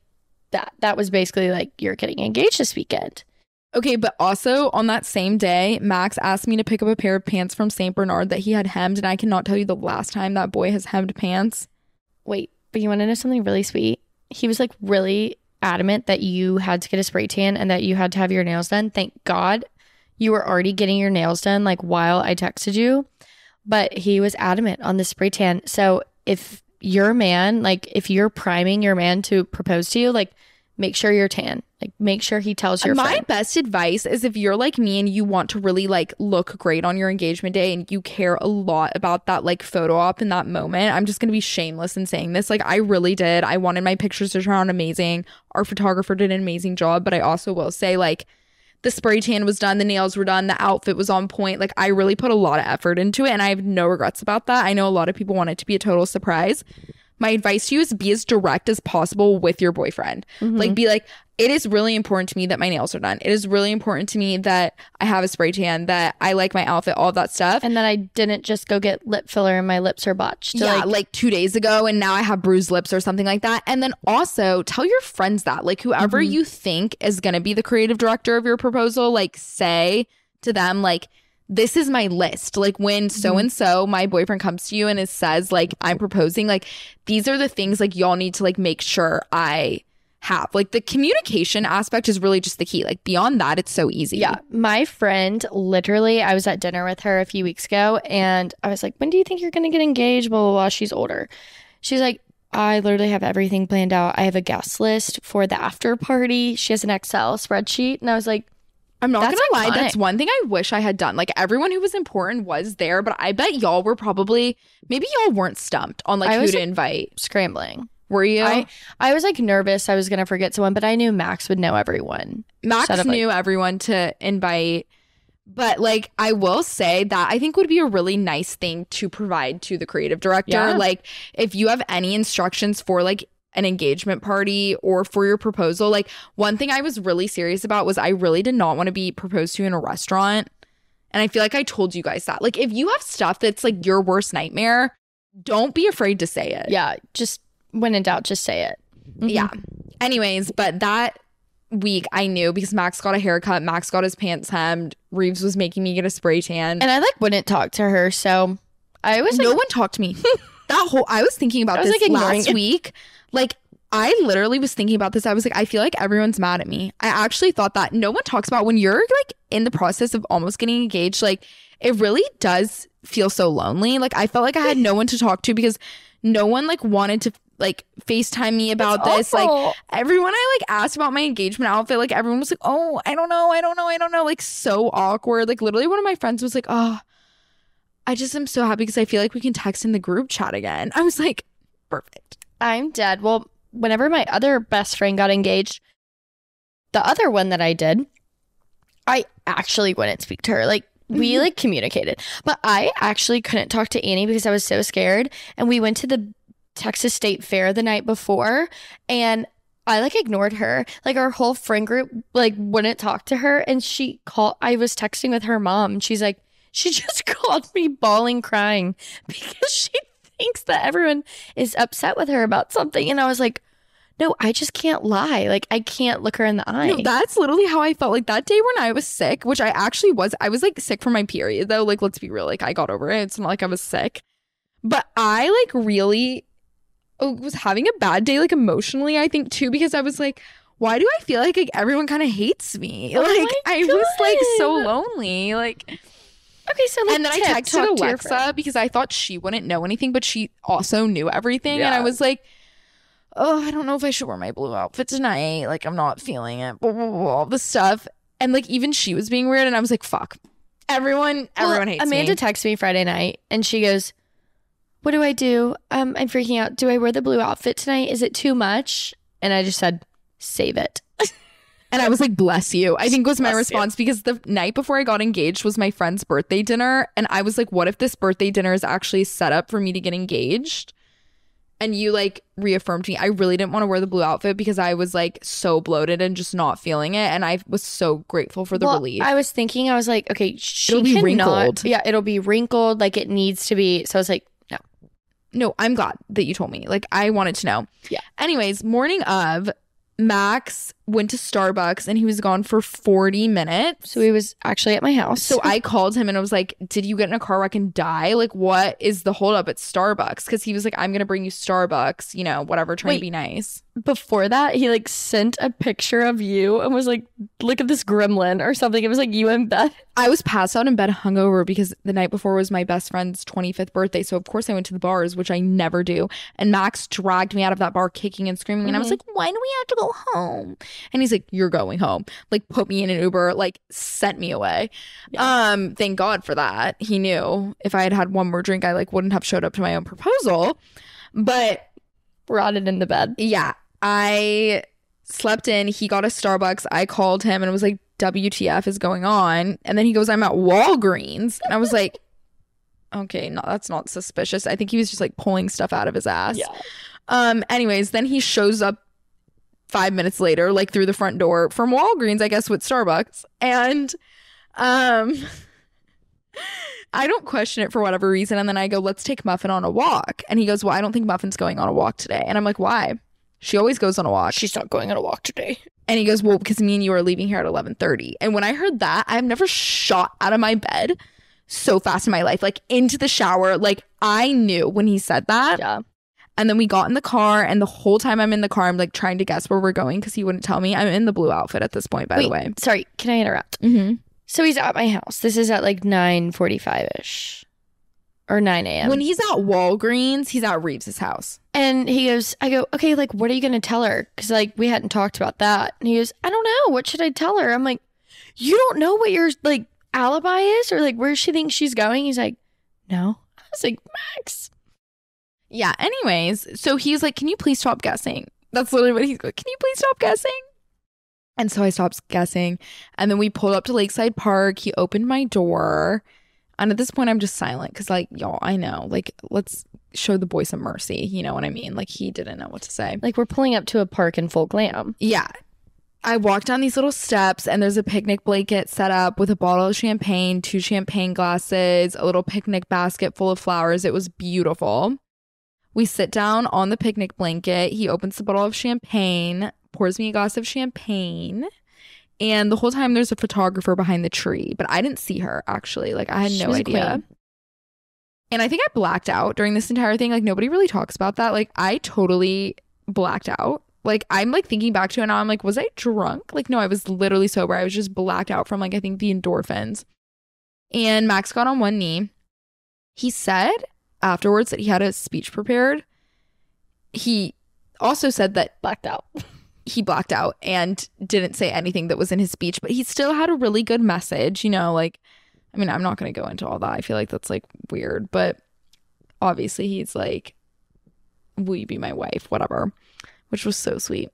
that was basically like, you're getting engaged this weekend. Okay, but also on that same day, Max asked me to pick up a pair of pants from St. Bernard that he had hemmed, and I cannot tell you the last time that boy has hemmed pants. Wait, but you want to know something really sweet? He was like really adamant that you had to get a spray tan and that you had to have your nails done. Thank God you were already getting your nails done like while I texted you, but he was adamant on the spray tan. So if your man, like if you're priming your man to propose to you, like make sure you're tan. Like, make sure he tells your friend. My best advice is, if you're like me and you want to really like look great on your engagement day and you care a lot about that like photo op in that moment, I'm just going to be shameless in saying this. Like, I really did. I wanted my pictures to turn out amazing. Our photographer did an amazing job. But I also will say, like, the spray tan was done. The nails were done. The outfit was on point. Like, I really put a lot of effort into it, and I have no regrets about that. I know a lot of people want it to be a total surprise. My advice to you is be as direct as possible with your boyfriend. Like, be like, it is really important to me that my nails are done. It is really important to me that I have a spray tan, that I like my outfit, all that stuff. And that I didn't just go get lip filler and my lips are botched. Yeah, like 2 days ago, and now I have bruised lips or something like that. And then also tell your friends that, like, whoever you think is going to be the creative director of your proposal, like, say to them, like, this is my list. Like, when so-and-so, my boyfriend, comes to you and says, like, I'm proposing, like, these are the things, like, y'all need to, like, make sure I have. Like, the communication aspect is really just the key. Like, beyond that, it's so easy. Yeah. My friend, literally, I was at dinner with her a few weeks ago, and I was like, when do you think you're going to get engaged? Blah, blah, blah. She's older. She's like, I literally have everything planned out. I have a guest list for the after party. She has an Excel spreadsheet. And I was like, I'm not gonna lie, that's one thing I wish I had done. Like, everyone who was important was there, but I bet y'all were probably, maybe y'all weren't stumped on like who to invite. Scrambling. Were you? I was like nervous I was gonna forget someone, but I knew Max would know everyone. Max knew everyone to invite. But like, I will say that I think would be a really nice thing to provide to the creative director. Yeah. Like, if you have any instructions for like an engagement party or for your proposal. Like, one thing I was really serious about was I really did not want to be proposed to in a restaurant. And I feel like I told you guys that. Like, if you have stuff that's like your worst nightmare, don't be afraid to say it. Yeah, just when in doubt, just say it. Mm-hmm. Yeah. Anyways, but that week I knew because Max got a haircut, Max got his pants hemmed, Reeves was making me get a spray tan. And I like wouldn't talk to her, so I was no one talked to me. I was thinking about this like last week. Like, I literally was thinking about this. I was like, I feel like everyone's mad at me. I actually thought that no one talks about when you're like in the process of almost getting engaged. Like, it really does feel so lonely. Like, I felt like I had no one to talk to because no one like wanted to like FaceTime me about this. Awful. Like, everyone I like asked about my engagement outfit, like everyone was like, oh, I don't know. Like, so awkward. Like, literally one of my friends was like, oh, I just am so happy because I feel like we can text in the group chat again. I was like, perfect. I'm dead. Well, whenever my other best friend got engaged, the other one that I did, I actually wouldn't speak to her. Like, we like communicated, but I actually couldn't talk to Annie because I was so scared. And we went to the Texas State Fair the night before, and I like ignored her. Like, our whole friend group like wouldn't talk to her, and I was texting with her mom, and she's like, she just called me bawling, crying because she thinks that everyone is upset with her about something. And I was like, no, I just can't lie. Like, I can't look her in the eye. No, that's literally how I felt. Like, that day when I was sick, which I actually was, I was like sick for my period though. Like, let's be real. Like, I got over it. It's not like I was sick. But I like really was having a bad day, like emotionally, I think too, because I was like, why do I feel like everyone kind of hates me? Oh like, I was like so lonely. Like, okay, so like, and then I texted Alexa because I thought she wouldn't know anything, but she also knew everything. Yeah. And I was like, oh, I don't know if I should wear my blue outfit tonight. Like, I'm not feeling it. Blah, blah, blah, all this stuff. And like, even she was being weird. And I was like, fuck. Everyone hates Amanda me. texted me Friday night and she goes, what do I do? I'm freaking out. Do I wear the blue outfit tonight? Is it too much? And I just said, save it. And I was like, bless you. I think was my response because the night before I got engaged was my friend's birthday dinner. And I was like, what if this birthday dinner is actually set up for me to get engaged? And you like reaffirmed me. I really didn't want to wear the blue outfit because I was like so bloated and just not feeling it. And I was so grateful for the relief. I was thinking, I was like, okay, it'll be wrinkled. Yeah, it'll be wrinkled like it needs to be. So I was like, no, I'm glad that you told me. Like, I wanted to know. Yeah. Anyways, morning of, Max went to Starbucks and he was gone for 40 minutes. So he was actually at my house. So I called him and I was like, did you get in a car wreck and die? Like, what is the holdup at Starbucks? Because he was like, I'm going to bring you Starbucks, you know, whatever, trying to be nice. Before that, he like sent a picture of you and was like, look at this gremlin or something. It was like you in bed. I was passed out in bed hungover because the night before was my best friend's 25th birthday. So of course I went to the bars, which I never do. And Max dragged me out of that bar kicking and screaming. And I was like, why do we have to go home? And he's like, you're going home. Like, put me in an Uber, like sent me away. Yeah. Thank God for that. He knew if I had had one more drink, I like wouldn't have showed up to my own proposal. But rotted in the bed. Yeah. I slept in. He got a Starbucks. I called him and was like, WTF is going on? And then he goes, I'm at Walgreens. And I was like, okay, no, that's not suspicious. I think he was just like pulling stuff out of his ass. Yeah. Anyways, then he shows up 5 minutes later, like through the front door from Walgreens, I guess, with Starbucks. And I don't question it for whatever reason. And then I go, let's take Muffin on a walk. And he goes, well, I don't think Muffin's going on a walk today. And I'm like, why? She always goes on a walk. She's not going on a walk today. And he goes, well, because me and you are leaving here at 11:30. And when I heard that, I've never shot out of my bed so fast in my life, like into the shower. Like, I knew when he said that. Yeah. And then we got in the car, and the whole time I'm in the car, I'm like trying to guess where we're going because he wouldn't tell me. I'm in the blue outfit at this point, by the way. Sorry, can I interrupt? Mm-hmm. So he's at my house. This is at like 9:45ish or 9 a.m. When he's at Walgreens, he's at Reeves' house. And he goes, I go, okay, like, what are you going to tell her? Because like we hadn't talked about that. And he goes, I don't know. What should I tell her? I'm like, you don't know what your like alibi is or like where she thinks she's going? He's like, no. I was like, Max. Yeah. Anyways, so he's like, can you please stop guessing? That's literally what he's like. Can you please stop guessing? And so I stopped guessing. And then we pulled up to Lakeside Park. He opened my door. And at this point, I'm just silent because, like, y'all, I know. Like, show the boy some mercy. You know what I mean? Like, he didn't know what to say. Like, we're pulling up to a park in full glam. Yeah. I walked down these little steps and there's a picnic blanket set up with a bottle of champagne, 2 champagne glasses, a little picnic basket full of flowers. It was beautiful. We sit down on the picnic blanket. He opens the bottle of champagne, pours me a glass of champagne. And the whole time there's a photographer behind the tree, but I didn't see her actually. Like, I had no idea. And I think I blacked out during this entire thing. Like, nobody really talks about that. Like, I totally blacked out. Like, I'm like thinking back to it now. I'm like, was I drunk? Like, no, I was literally sober. I was just blacked out from like, I think the endorphins. And Max got on one knee. He said afterwards that he had a speech prepared. He also said that he blacked out and didn't say anything that was in his speech, but he still had a really good message, you know, like, I mean, I'm not going to go into all that. I feel like that's like weird, but obviously he's like, will you be my wife? Whatever. Which was so sweet.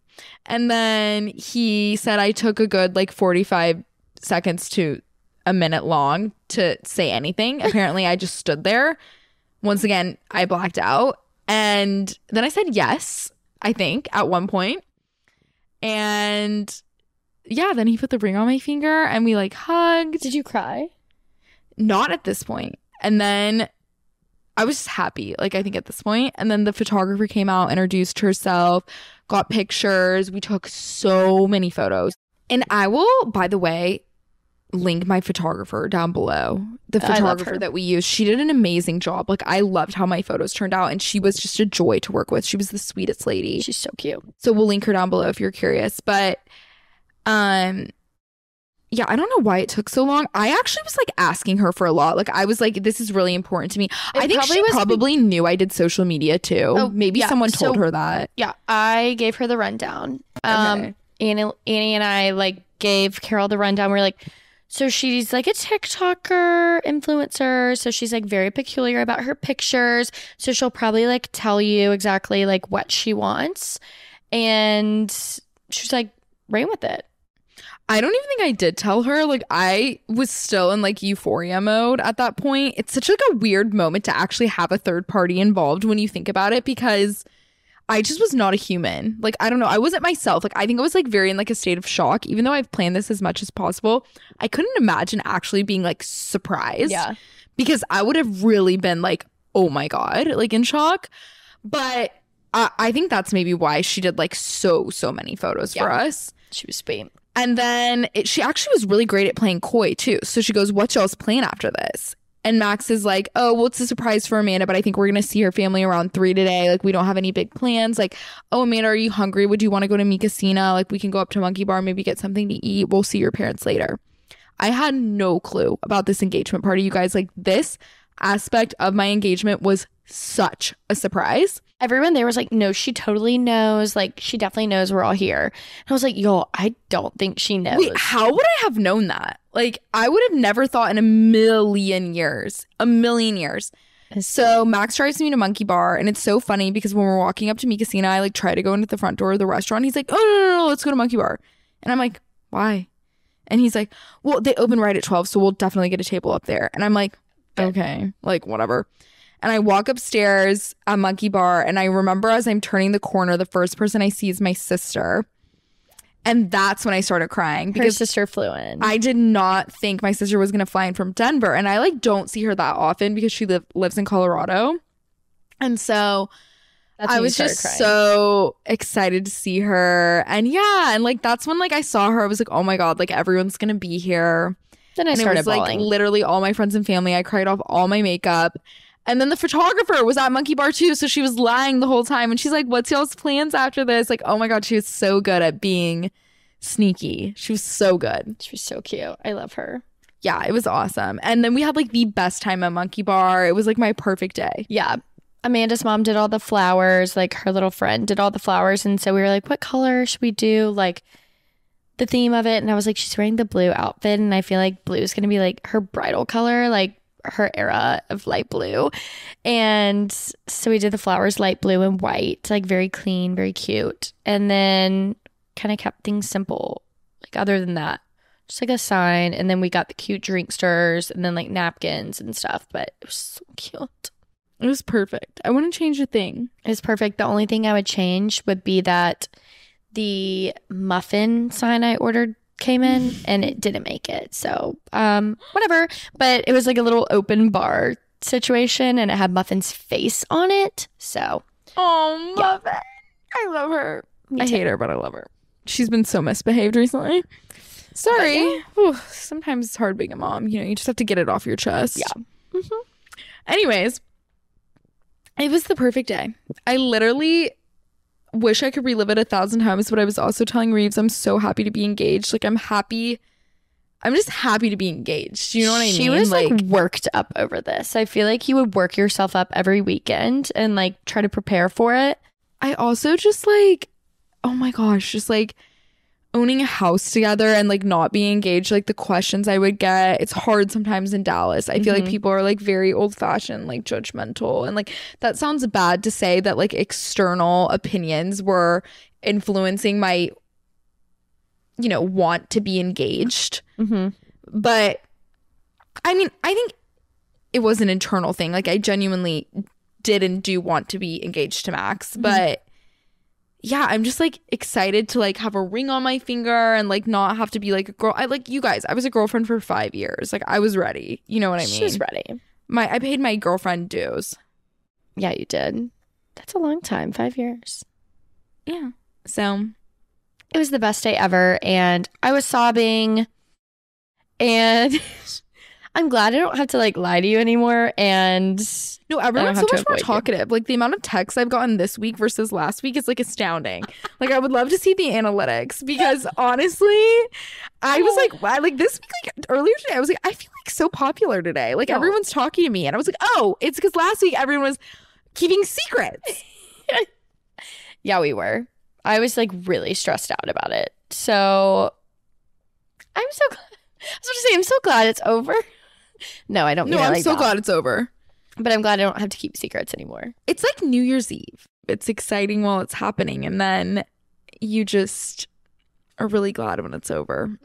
And then he said I took a good like 45 seconds to a minute long to say anything. Apparently I just stood there. Once again, I blacked out. And then I said yes, I think, at one point. And yeah, then he put the ring on my finger and we like hugged. Did you cry? Not at this point. And then I was just happy, like, I think at this point. And then the photographer came out, introduced herself, got pictures. We took so many photos. And I will, by the way, link my photographer down below. The photographer that we used. She did an amazing job. Like, I loved how my photos turned out. And she was just a joy to work with. She was the sweetest lady. She's so cute. So we'll link her down below if you're curious. But, yeah, I don't know why it took so long. I actually was like asking her for a lot. Like, I was like, this is really important to me. I think she probably knew I did social media too. Oh, maybe someone told her that. Yeah, I gave her the rundown. Okay. Annie and I like gave Carol the rundown. We're like, so she's like a TikToker influencer. So she's like very peculiar about her pictures. So she'll probably like tell you exactly like what she wants. And she's like, ran with it. I don't even think I did tell her. Like, I was still in like euphoria mode at that point. It's such like a weird moment to actually have a third party involved when you think about it, because I just was not a human. Like, I don't know. I wasn't myself. Like, I think I was like very in like a state of shock, even though I've planned this as much as possible. I couldn't imagine actually being like surprised. Yeah. Because I would have really been like, oh my God, like in shock. But I think that's maybe why she did like so many photos for us. She was sweet. And then she actually was really great at playing coy too. So she goes, what's y'all's plan after this? And Max is like, oh, well, it's a surprise for Amanda, but I think we're going to see her family around 3 today. Like, we don't have any big plans. Like, oh, Amanda, are you hungry? Would you want to go to Mi Casina? Like, we can go up to Monkey Bar, maybe get something to eat. We'll see your parents later. I had no clue about this engagement party, you guys. Like, this aspect of my engagement was such a surprise. Everyone there was like, no, she totally knows. Like, she definitely knows we're all here. And I was like, yo, I don't think she knows. Wait, how would I have known that? Like, I would have never thought in a million years. So Max drives me to Monkey Bar, and it's so funny because when we're walking up to Mi Casina, I like try to go into the front door of the restaurant. He's like, oh, no, let's go to Monkey Bar. And I'm like, why? And he's like, well, they open right at 12, so we'll definitely get a table up there. And I'm like, okay, like whatever. And I walk upstairs at Monkey Bar, and I remember as I'm turning the corner, the first person I see is my sister. And that's when I started crying. Because her sister flew in. I did not think my sister was going to fly in from Denver. And I like don't see her that often because she lives in Colorado. And so I was just so excited to see her. And yeah, and like that's when like I saw her. I was like, oh my God, like everyone's going to be here. Then I started bawling. Like literally all my friends and family. I cried off all my makeup. And then the photographer was at Monkey Bar too. So she was lying the whole time. And she's like, what's y'all's plans after this? Like, oh my God, she was so good at being sneaky. She was so good. She was so cute. I love her. Yeah, it was awesome. And then we had like the best time at Monkey Bar. It was like my perfect day. Yeah. Amanda's mom did all the flowers. Like her little friend did all the flowers. And so we were like, what color should we do? Like the theme of it. And I was like, she's wearing the blue outfit. And I feel like blue is going to be like her bridal color. Like her era of light blue. And so we did the flowers light blue and white, like very clean, very cute. And then kind of kept things simple, like other than that, just like a sign. And then we got the cute drink stirrers and then like napkins and stuff, but it was so cute. It was perfect. I wouldn't change a thing. It was perfect. The only thing I would change would be that the muffin sign I ordered came in and it didn't make it. So, whatever. But it was like a little open bar situation and it had Muffin's face on it. So, Oh, yeah. Muffin. I love her. Me I too. hate her, but I love her. She's been so misbehaved recently. Sorry. Whew, sometimes it's hard being a mom. You know, you just have to get it off your chest. Yeah. Anyways, it was the perfect day. I literally wish I could relive it 1,000 times, but I was also telling Reeves I'm so happy to be engaged. Like, I'm happy. I'm just happy to be engaged. You know what I mean? She was like worked up over this. I feel like you would work yourself up every weekend and like try to prepare for it. I also just like, oh my gosh, just like owning a house together and like not being engaged, like the questions I would get. It's hard sometimes in Dallas. I feel like people are like very old fashioned, like judgmental. And like that sounds bad to say that like external opinions were influencing my, you know, want to be engaged. But I mean, I think it was an internal thing. Like I genuinely did and do want to be engaged to Max. But yeah, I'm just like excited to like have a ring on my finger and like not have to be like a girl. I like you guys. I was a girlfriend for 5 years. Like I was ready. You know what I mean? She was ready. I paid my girlfriend dues. Yeah, you did. That's a long time. 5 years. Yeah. So It was the best day ever. And I was sobbing. And I'm glad I don't have to like lie to you anymore. And no, everyone's so have to much more avoid you. talkative. Like the amount of texts I've gotten this week versus last week is like astounding. Like I would love to see the analytics because honestly, I was like, wow, like this week, like earlier today, I was like, I feel like so popular today. Like No. everyone's talking to me, and I was like, oh, it's because last week everyone was keeping secrets. yeah, we were. I was like really stressed out about it. So I'm so glad. I was going to say, I'm so glad it's over. No, I don't mean No, it I'm like so that. glad it's over. But I'm glad I don't have to keep secrets anymore. It's like New Year's Eve. It's exciting while it's happening, and then you just are really glad when it's over.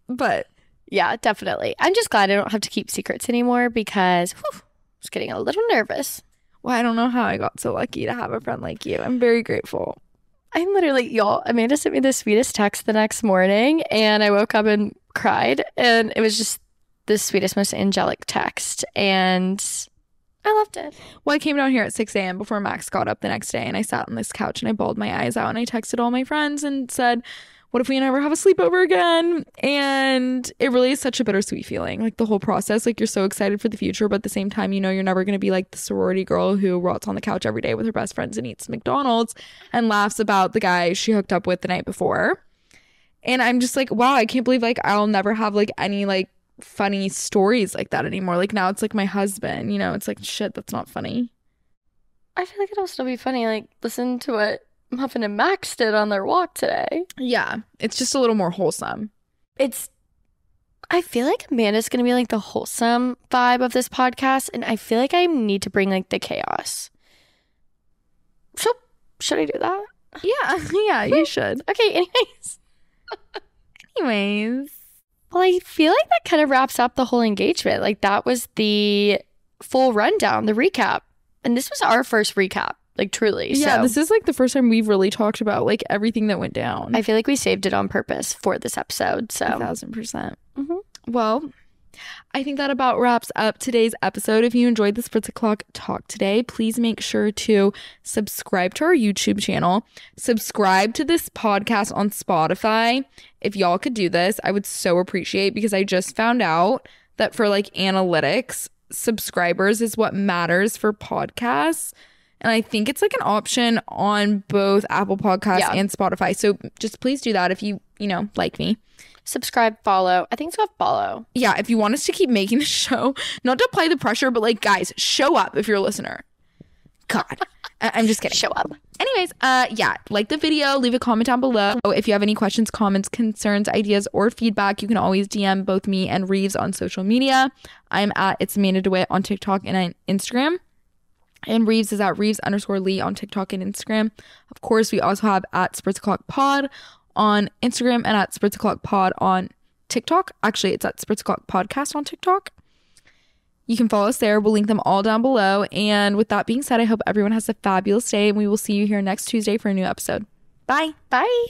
But Yeah, definitely. I'm just glad I don't have to keep secrets anymore because I was getting a little nervous. well, I don't know how I got so lucky to have a friend like you. I'm very grateful. I'm literally, y'all, Amanda sent me the sweetest text the next morning and I woke up and cried and it was just the sweetest, most angelic text and I loved it. Well, I came down here at 6 a.m. before Max got up the next day, and I sat on this couch and I bawled my eyes out and I texted all my friends and said, what if we never have a sleepover again? And it really is such a bittersweet feeling. Like the whole process, like you're so excited for the future, but at the same time, you know, you're never going to be like the sorority girl who rots on the couch every day with her best friends and eats McDonald's and laughs about the guy she hooked up with the night before. And I'm just like, wow, I can't believe like I'll never have like any like funny stories like that anymore. Like now it's like my husband, you know, it's like shit, that's not funny. I feel like it'll still be funny. Like, listen to what Muffin and Max did on their walk today. Yeah, it's just a little more wholesome. I feel like Amanda's going to be like the wholesome vibe of this podcast. And I feel like I need to bring like the chaos. So, should I do that? Yeah, you should. Okay, anyways. Well, I feel like that kind of wraps up the whole engagement. Like, that was the full rundown, the recap. And this was our first recap, like, truly. Yeah, So this is like the first time we've really talked about like everything that went down. I feel like we saved it on purpose for this episode. So, 1,000%. Mhm. Well, I think that about wraps up today's episode. If you enjoyed the Spritz O'Clock talk today, please make sure to subscribe to our YouTube channel. Subscribe to this podcast on Spotify. If y'all could do this, I would so appreciate, because I just found out that for like analytics, subscribers is what matters for podcasts. And I think it's like an option on both Apple Podcasts Yeah. and Spotify. So just please do that if you know, like me. subscribe, follow. I think it's called follow. Yeah, if you want us to keep making the show, not to apply the pressure, but like, guys, show up if you're a listener. God, I'm just kidding. Show up. Anyways, yeah, like the video, leave a comment down below. If you have any questions, comments, concerns, ideas, or feedback, you can always DM both me and Reeves on social media. I'm at It's Amanda DeWitt on TikTok and on Instagram. And Reeves is at Reeves_Lee on TikTok and Instagram. Of course, we also have at Spritz O'Clock Pod on Instagram and at Spritz O'Clock Pod on TikTok. Actually, it's at Spritz O'Clock Podcast on TikTok. You can follow us there. We'll link them all down below. And with that being said, I hope everyone has a fabulous day, and we will see you here next Tuesday for a new episode. Bye. Bye.